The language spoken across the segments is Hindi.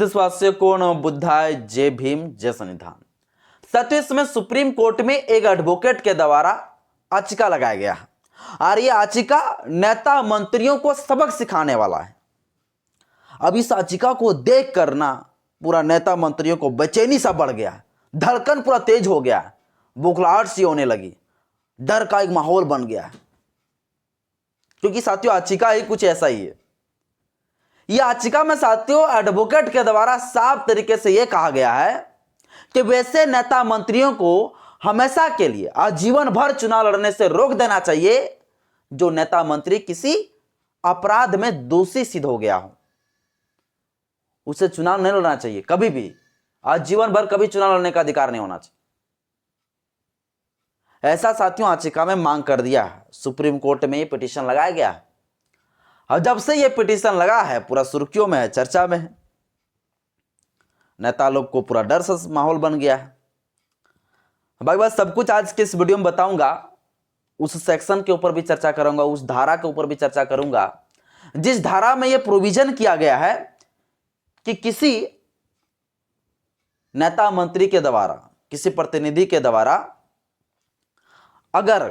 देशवासियों को नमो बुद्धाय, जय भीम, जय संविधान। साथियों, इस समय सुप्रीम कोर्ट में एक एडवोकेट के द्वारा याचिका लगाया गया है और यह याचिका नेता मंत्रियों को सबक सिखाने वाला है। अब इस याचिका को देख कर ना पूरा नेता मंत्रियों को बेचैनी सा बढ़ गया है, धड़कन पूरा तेज हो गया है, बुखलाहट सी होने लगी, डर का एक माहौल बन गया है। क्योंकि साथियों याचिका ही कुछ ऐसा ही है। यह याचिका में साथियों एडवोकेट के द्वारा साफ तरीके से यह कहा गया है कि वैसे नेता मंत्रियों को हमेशा के लिए आजीवन भर चुनाव लड़ने से रोक देना चाहिए जो नेता मंत्री किसी अपराध में दोषी सिद्ध हो गया हो। उसे चुनाव नहीं लड़ना चाहिए, कभी भी आजीवन भर कभी चुनाव लड़ने का अधिकार नहीं होना चाहिए। ऐसा साथियों याचिका में मांग कर दिया है। सुप्रीम कोर्ट में यह पिटीशन लगाया गया है और जब से यह पिटीशन लगा है पूरा सुर्खियों में है, चर्चा में है। नेता लोग को पूरा डर सा माहौल बन गया है। भाई बस सब कुछ आज के इस वीडियो में बताऊंगा। उस सेक्शन के ऊपर भी चर्चा करूंगा, उस धारा के ऊपर भी चर्चा करूंगा जिस धारा में यह प्रोविजन किया गया है कि किसी नेता मंत्री के द्वारा, किसी प्रतिनिधि के द्वारा अगर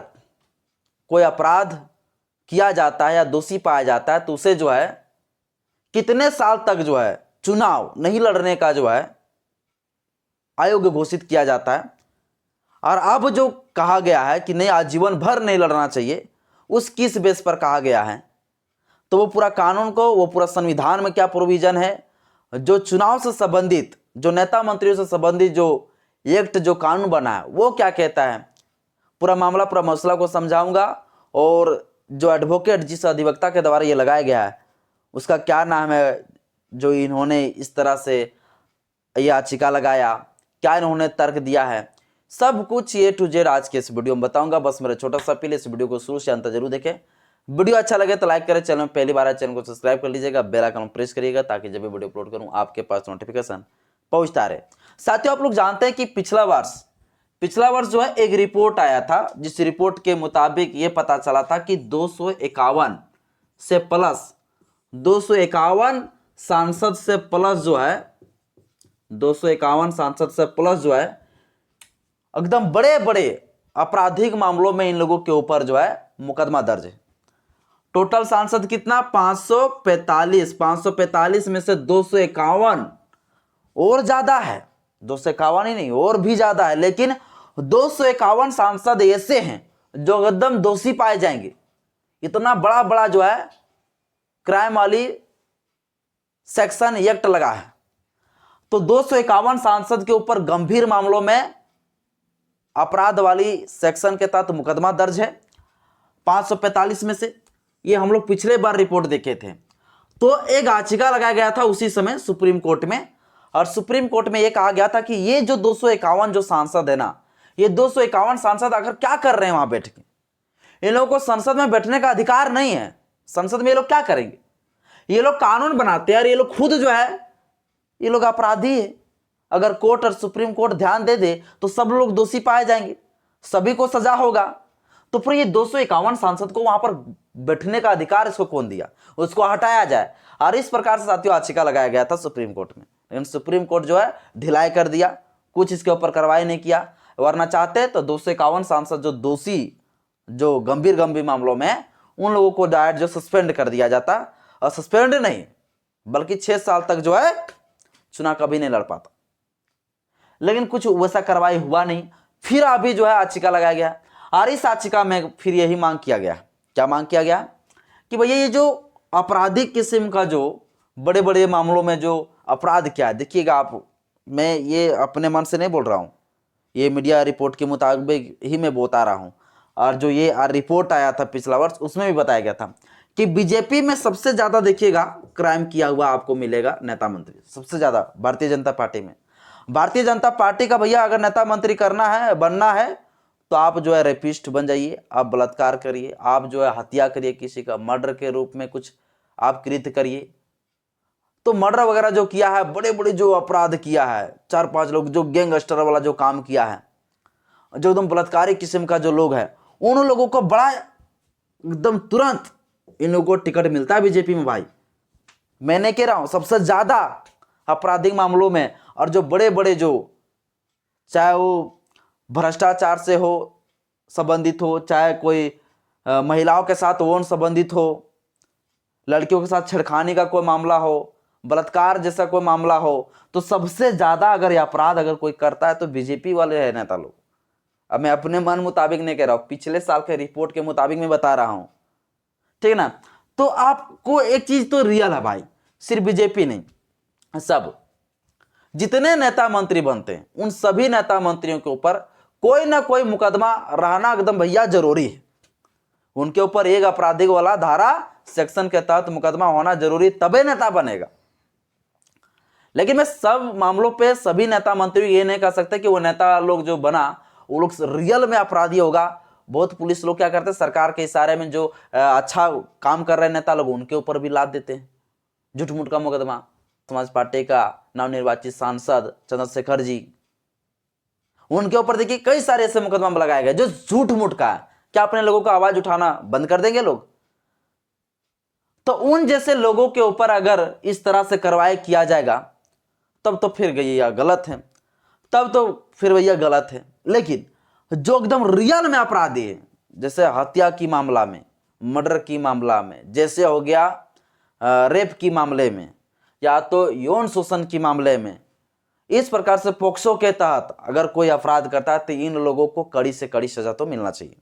कोई अपराध किया जाता है या दोषी पाया जाता है तो उसे जो है कितने साल तक जो है चुनाव नहीं लड़ने का जो है अयोग्य घोषित किया जाता है। और अब जो कहा गया है कि नहीं आजीवन भर नहीं लड़ना चाहिए, उस किस बेस पर कहा गया है तो वो पूरा कानून को, वो पूरा संविधान में क्या प्रोविजन है, जो चुनाव से संबंधित, जो नेता मंत्रियों से संबंधित जो एक्ट, जो कानून बना है वो क्या कहता है, पूरा मामला, पूरा मसला को समझाऊंगा। और जो एडवोकेट, जिस अधिवक्ता के द्वारा ये लगाया गया है उसका क्या नाम है, जो इन्होंने इस तरह से यह याचिका लगाया, क्या इन्होंने तर्क दिया है, सब कुछ ए टू जेड आज के इस वीडियो में बताऊंगा। बस मेरा छोटा सा अपील, इस वीडियो को शुरू से अंत जरूर देखें। वीडियो अच्छा लगे तो लाइक करें, चैनल में पहली बार आए चैनल को सब्सक्राइब कर लीजिएगा, बेल आइकन प्रेस करिएगा ताकि जब भी वीडियो अपलोड करूं आपके पास नोटिफिकेशन पहुंचता रहे। साथियों, आप लोग जानते हैं कि पिछला वर्ष जो है एक रिपोर्ट आया था, जिस रिपोर्ट के मुताबिक ये पता चला था कि 251 सांसद से प्लस जो है 251 सांसद से प्लस जो है एकदम बड़े बड़े आपराधिक मामलों में इन लोगों के ऊपर जो है मुकदमा दर्ज है। टोटल सांसद कितना, 545 में से 251 और ज्यादा है, 251 ही नहीं और भी ज्यादा है, लेकिन 251 सांसद ऐसे हैं जो एकदम दोषी पाए जाएंगे। इतना बड़ा बड़ा जो है क्राइम वाली सेक्शन एक्ट लगा है, तो 251 सांसद के ऊपर गंभीर मामलों में अपराध वाली सेक्शन के तहत मुकदमा दर्ज है। 545 में से, ये हम लोग पिछले बार रिपोर्ट देखे थे। तो एक याचिका लगाया गया था उसी समय सुप्रीम कोर्ट में, और सुप्रीम कोर्ट में यह कहा गया था कि ये जो 251 जो सांसद है ना, ये 251 सांसद आखिर क्या कर रहे हैं वहां बैठ के। इन लोगों को संसद में बैठने का अधिकार नहीं है। संसद में ये लोग क्या करेंगे, ये लोग कानून बनाते हैं और ये लोग खुद जो है ये लोग अपराधी है। अगर कोर्ट और सुप्रीम कोर्ट ध्यान दे दे तो सब लोग दोषी पाए जाएंगे, सभी को सजा होगा। तो फिर ये 251 सांसद को वहां पर बैठने का अधिकार इसको कौन दिया, उसको हटाया जाए। और इस प्रकार से साथियों याचिका लगाया गया था सुप्रीम कोर्ट में, लेकिन सुप्रीम कोर्ट जो है ढिलाई कर दिया, कुछ इसके ऊपर कार्रवाई नहीं किया। वरना चाहते तो 251 सांसद जो दोषी, जो गंभीर मामलों में है, उन लोगों को डायरेक्ट जो सस्पेंड कर दिया जाता, और सस्पेंड नहीं बल्कि 6 साल तक जो है चुनाव कभी नहीं लड़ पाता। लेकिन कुछ वैसा कार्रवाई हुआ नहीं। फिर अभी जो है याचिका लगाया गया, और इस याचिका में फिर यही मांग किया गया। क्या मांग किया गया कि भैया ये जो आपराधिक किस्म का जो बड़े बड़े मामलों में जो अपराध क्या है, देखिएगा आप, मैं ये अपने मन से नहीं बोल रहा हूँ, ये मीडिया रिपोर्ट के मुताबिक ही मैं बता रहा हूँ। और जो ये रिपोर्ट आया था पिछला वर्ष, उसमें भी बताया गया था कि बीजेपी में सबसे ज्यादा देखिएगा क्राइम किया हुआ आपको मिलेगा नेता मंत्री, सबसे ज्यादा भारतीय जनता पार्टी में। भारतीय जनता पार्टी का भैया अगर नेता मंत्री करना है, बनना है, तो आप जो है रेपिस्ट बन जाइए, आप बलात्कार करिए, आप जो है हत्या करिए, किसी का मर्डर के रूप में कुछ आप कृत्य करिए। तो मर्डर वगैरह जो किया है, बड़े बड़े जो अपराध किया है, 4-5 लोग जो गैंगस्टर वाला जो काम किया है, जो एकदम बलात्कारी किस्म का जो लोग है, उन लोगों को बड़ा एकदम तुरंत इन लोगों को टिकट मिलता है बीजेपी में। भाई मैंने कह रहा हूं सबसे ज्यादा आपराधिक मामलों में, और जो बड़े बड़े जो चाहे वो भ्रष्टाचार से हो संबंधित हो, चाहे कोई महिलाओं के साथ यौन संबंधित हो, लड़कियों के साथ छेड़खानी का कोई मामला हो, बलात्कार जैसा कोई मामला हो, तो सबसे ज्यादा अगर यह अपराध अगर कोई करता है तो बीजेपी वाले है नेता लोग। अब मैं अपने मन मुताबिक नहीं कह रहा हूं, पिछले साल के रिपोर्ट के मुताबिक मैं बता रहा हूं, ठीक है ना। तो आपको एक चीज तो रियल है भाई, सिर्फ बीजेपी नहीं, सब जितने नेता मंत्री बनते हैं उन सभी नेता मंत्रियों के ऊपर कोई ना कोई मुकदमा रहना एकदम भैया जरूरी है। उनके ऊपर एक आपराधिक वाला धारा सेक्शन के तहत मुकदमा होना जरूरी, तबे नेता बनेगा। लेकिन मैं सब मामलों पे सभी नेता मंत्री ये नहीं कह सकते कि वो नेता लोग जो बना वो लोग रियल में अपराधी होगा। बहुत पुलिस लोग क्या करते हैं, सरकार के इशारे में जो अच्छा काम कर रहे नेता लोग उनके ऊपर भी लाद देते हैं झूठ मूठ का मुकदमा। समाज पार्टी का नवनिर्वाचित सांसद चंद्रशेखर जी, उनके ऊपर देखिए कई सारे ऐसे मुकदमा लगाए गए जो झूठ मूठ का है। क्या अपने लोगों का आवाज उठाना बंद कर देंगे लोग? तो उन जैसे लोगों के ऊपर अगर इस तरह से कार्रवाई किया जाएगा तब तो फिर भैया गलत है, तब तो फिर भैया गलत है। लेकिन जो एकदम रियल में अपराधी है, जैसे हत्या की मामला में, मर्डर की मामला में, जैसे हो गया रेप की मामले में, या तो यौन शोषण की मामले में, इस प्रकार से पोक्सो के तहत अगर कोई अपराध करता है तो इन लोगों को कड़ी से कड़ी सजा तो मिलना चाहिए।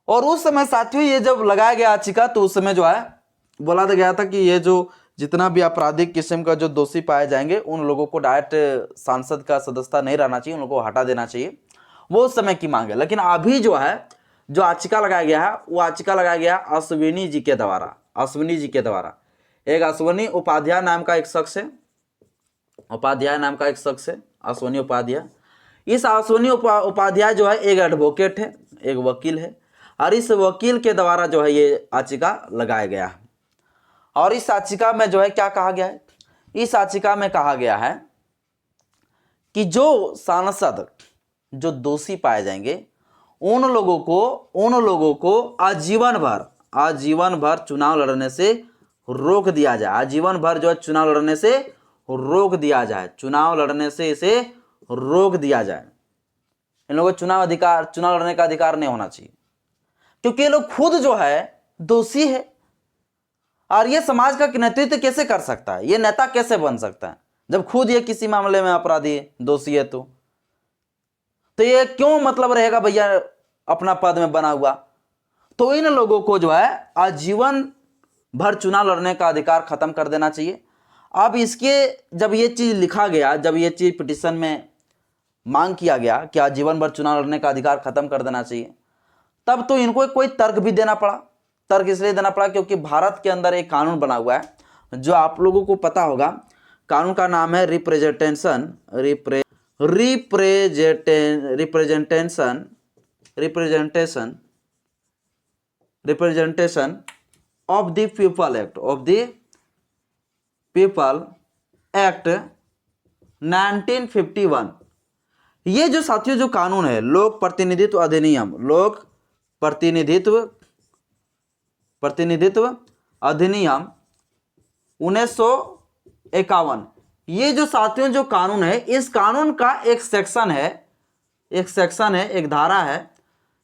और उस समय साथियों ये जब लगाया गया याचिका तो उस समय जो है बोला गया था कि ये जो जितना भी आपराधिक किस्म का जो दोषी पाए जाएंगे उन लोगों को डायरेक्ट सांसद का सदस्यता नहीं रहना चाहिए, उन लोगों को हटा देना चाहिए। वो उस समय की मांग है। लेकिन अभी जो है जो याचिका लगाया गया है वो याचिका लगाया गया अश्विनी जी के द्वारा। अश्विनी जी के द्वारा एक अश्विनी उपाध्याय नाम का एक शख्स है, उपाध्याय नाम का एक शख्स है अश्विनी उपाध्याय। इस अश्विनी उपाध्याय जो है एक एडवोकेट है, एक वकील है, और इस वकील के द्वारा जो है ये याचिका लगाया गया है। और इस याचिका में जो है क्या कहा गया है, इस याचिका में कहा गया है कि जो सांसद जो दोषी पाए जाएंगे उन लोगों को आजीवन भर चुनाव लड़ने से रोक दिया जाए। आजीवन भर जो है चुनाव लड़ने से रोक दिया जाए, चुनाव लड़ने से इसे रोक दिया जाए। इन लोगों को चुनाव लड़ने का अधिकार नहीं होना चाहिए, क्योंकि ये लोग खुद जो है दोषी है। और ये समाज का नेतृत्व कैसे कर सकता है, ये नेता कैसे बन सकता है जब खुद ये किसी मामले में अपराधी है, दोषी है? तो ये क्यों मतलब रहेगा भैया अपना पद में बना हुआ? तो इन लोगों को जो है आजीवन भर चुनाव लड़ने का अधिकार खत्म कर देना चाहिए। अब इसके जब ये चीज लिखा गया, जब ये चीज पिटीशन में मांग किया गया कि आजीवन भर चुनाव लड़ने का अधिकार खत्म कर देना चाहिए, तब तो इनको कोई तर्क भी देना पड़ा। तर्क इसलिए देना पड़ा क्योंकि भारत के अंदर एक कानून बना हुआ है जो आप लोगों को पता होगा। कानून का नाम है representation of the people act 1951। ये जो साथियों जो कानून है लोक प्रतिनिधित्व अधिनियम, लोक प्रतिनिधित्व अधिनियम 1951, ये जो साथियों जो कानून है, इस कानून का एक सेक्शन है, एक धारा है,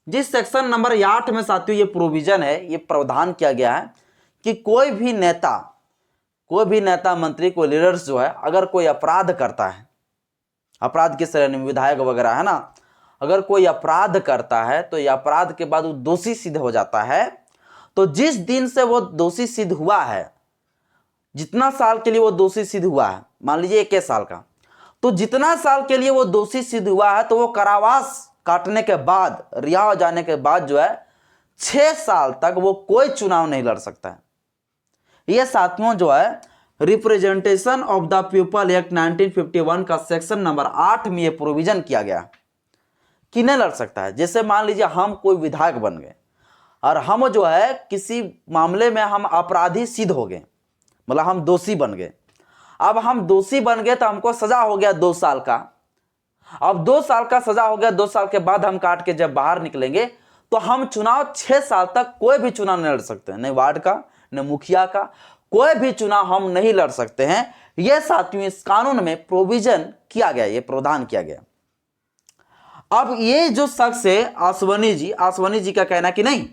जिस सेक्शन नंबर 8 में साथियों ये प्रोविजन है, ये प्रावधान किया गया है कि कोई भी नेता मंत्री, कोई लीडर्स जो है अगर कोई अपराध करता है, अपराध की श्रेणी में विधायक वगैरह है ना, अगर कोई अपराध करता है तो ये अपराध के बाद वो दोषी सिद्ध हो जाता है, तो जिस दिन से वो दोषी सिद्ध हुआ है, जितना साल के लिए वो दोषी सिद्ध हुआ है, मान लीजिए 21 साल का, तो जितना साल के लिए वो दोषी सिद्ध हुआ है तो वो कारावास काटने के बाद, रिहा हो जाने के बाद जो है 6 साल तक वो कोई चुनाव नहीं लड़ सकता है। ये साथियों जो है representation of the people act 1951 का सेक्शन नंबर 8 में ये प्रोविजन किया गया कि नहीं लड़ सकता है। जैसे मान लीजिए हम कोई विधायक बन गए और हम जो है किसी मामले में हम अपराधी सिद्ध हो गए, मतलब हम दोषी बन गए। अब हम दोषी बन गए तो हमको सजा हो गया 2 साल का। अब 2 साल का सजा हो गया, 2 साल के बाद हम काट के जब बाहर निकलेंगे तो हम चुनाव 6 साल तक कोई भी चुनाव नहीं लड़ सकते हैं, नहीं वार्ड का, न मुखिया का, कोई भी चुनाव हम नहीं लड़ सकते हैं। यह साथियों इस कानून में प्रोविजन किया गया, ये प्रावधान किया गया। अब ये जो शख्स है आसवानी जी का कहना कि नहीं,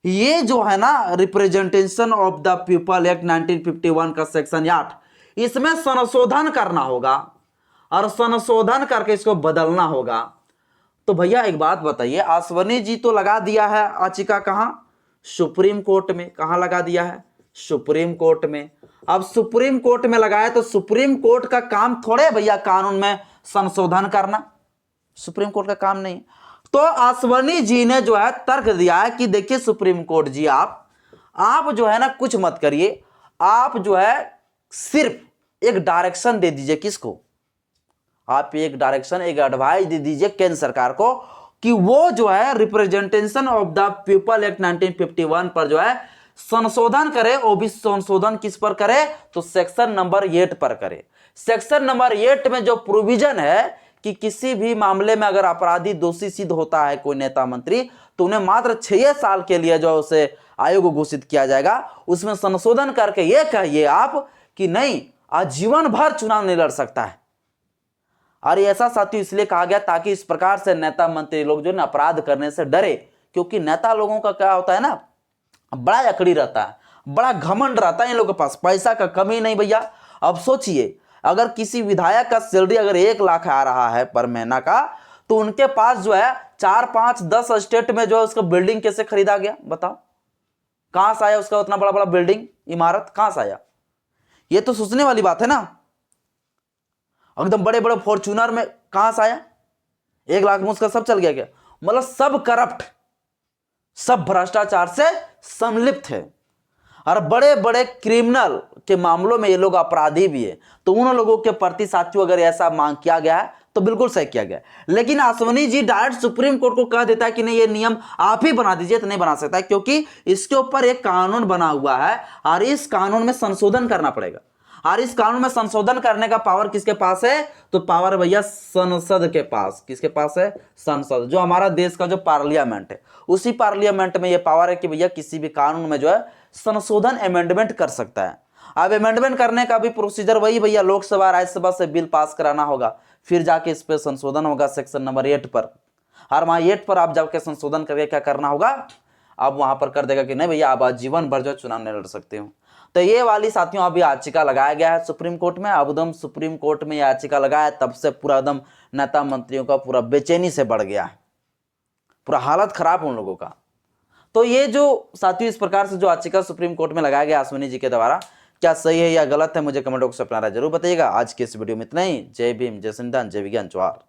ये जो है ना representation of the people act 1951 का सेक्शन 8, इसमें संशोधन करना होगा और संशोधन करके इसको बदलना होगा। तो भैया एक बात बताइए, आसवानी जी तो लगा दिया है याचिका कहां, सुप्रीम कोर्ट में। कहां लगा दिया है, सुप्रीम कोर्ट में। अब सुप्रीम कोर्ट में लगाया तो सुप्रीम कोर्ट का काम थोड़े भैया कानून में संशोधन करना, सुप्रीम कोर्ट का काम नहीं। तो आसवानी जी ने जो है तर्क दिया है कि देखिए सुप्रीम कोर्ट जी, आप जो है ना कुछ मत करिए, आप जो है सिर्फ एक डायरेक्शन दे दीजिए। किसको, आप एक डायरेक्शन, एक एडवाइस दे दीजिए केंद्र सरकार को कि वो जो है representation of the people act 1951 पर जो है संशोधन करे। ओबीसी संशोधन किस पर करे, तो सेक्शन नंबर 8 पर करे। सेक्शन नंबर 8 में जो प्रोविजन है कि किसी भी मामले में अगर अपराधी दोषी सिद्ध होता है कोई नेता मंत्री, तो उन्हें मात्र 6 साल के लिए जो उसे आयोग घोषित किया जाएगा, उसमें संशोधन करके ये कहिए आप कि नहीं, आजीवन भर चुनाव नहीं लड़ सकता है। और ऐसा साथियों इसलिए कहा गया ताकि इस प्रकार से नेता मंत्री लोग जो है अपराध करने से डरे, क्योंकि नेता लोगों का क्या होता है ना, बड़ा अकड़ी रहता है, बड़ा घमंड रहता है इन लोगों के पास, पैसा का कमी नहीं भैया। अब सोचिए, अगर किसी विधायक का सैलरी अगर 1 लाख आ रहा है पर महीना का, तो उनके पास जो है 4, 5, 10 स्टेट में जो है उसका बिल्डिंग कैसे खरीदा गया, बताओ कहां से आया उसका उतना बड़ा बड़ा बिल्डिंग, इमारत कहां से आया? ये तो सोचने वाली बात है ना। एकदम बड़े बड़े फॉर्च्यूनर में कहां से आया? 1 लाख में उसका सब चल गया क्या? मतलब सब करप्ट, सब भ्रष्टाचार से संलिप्त है और बड़े बड़े क्रिमिनल के मामलों में ये लोग अपराधी भी है। तो उन लोगों के प्रति साथियों अगर ऐसा मांग किया गया है तो बिल्कुल सही किया गया। लेकिन आसवानी जी डायरेक्ट सुप्रीम कोर्ट को कह देता है कि नहीं, ये नियम आप ही बना दीजिए, तो नहीं बना सकता है, क्योंकि इसके ऊपर एक कानून बना हुआ है और इस कानून में संशोधन करना पड़ेगा। और इस कानून में संशोधन करने का पावर किसके पास है? तो पावर भैया संसद के पास। किसके पास है? संसद, जो हमारा देश का जो पार्लियामेंट है, उसी पार्लियामेंट में यह पावर है कि भैया किसी भी कानून में जो है संशोधन अमेंडमेंट कर सकता है। अब अमेंडमेंट करने का भी प्रोसीजर वही भैया, लोकसभा राज्यसभा से बिल पास कराना होगा, फिर जाके इस पर संशोधन होगा सेक्शन नंबर 8 पर। और वहां 8 पर आप जाके संशोधन करके क्या करना होगा, अब वहां पर कर देगा कि नहीं भैया आप आजीवन भर जो चुनाव नहीं लड़ सकते हो। तो ये वाली साथियों अभी याचिका लगाया गया है सुप्रीम कोर्ट में। अब एकदम सुप्रीम कोर्ट में याचिका लगाया, तब से पूरा एकदम नेता मंत्रियों का पूरा बेचैनी से बढ़ गया है, पूरा हालत खराब उन लोगों का। तो ये जो साथियों इस प्रकार से जो याचिका सुप्रीम कोर्ट में लगाया गया आसवानी जी के द्वारा, क्या सही है या गलत है, मुझे कमेंट बॉक्स में अपना राय जरूर बताइएगा। आज के इस वीडियो में इतना ही। जय भीम, जय संविधान, जय विज्ञान, जोहार।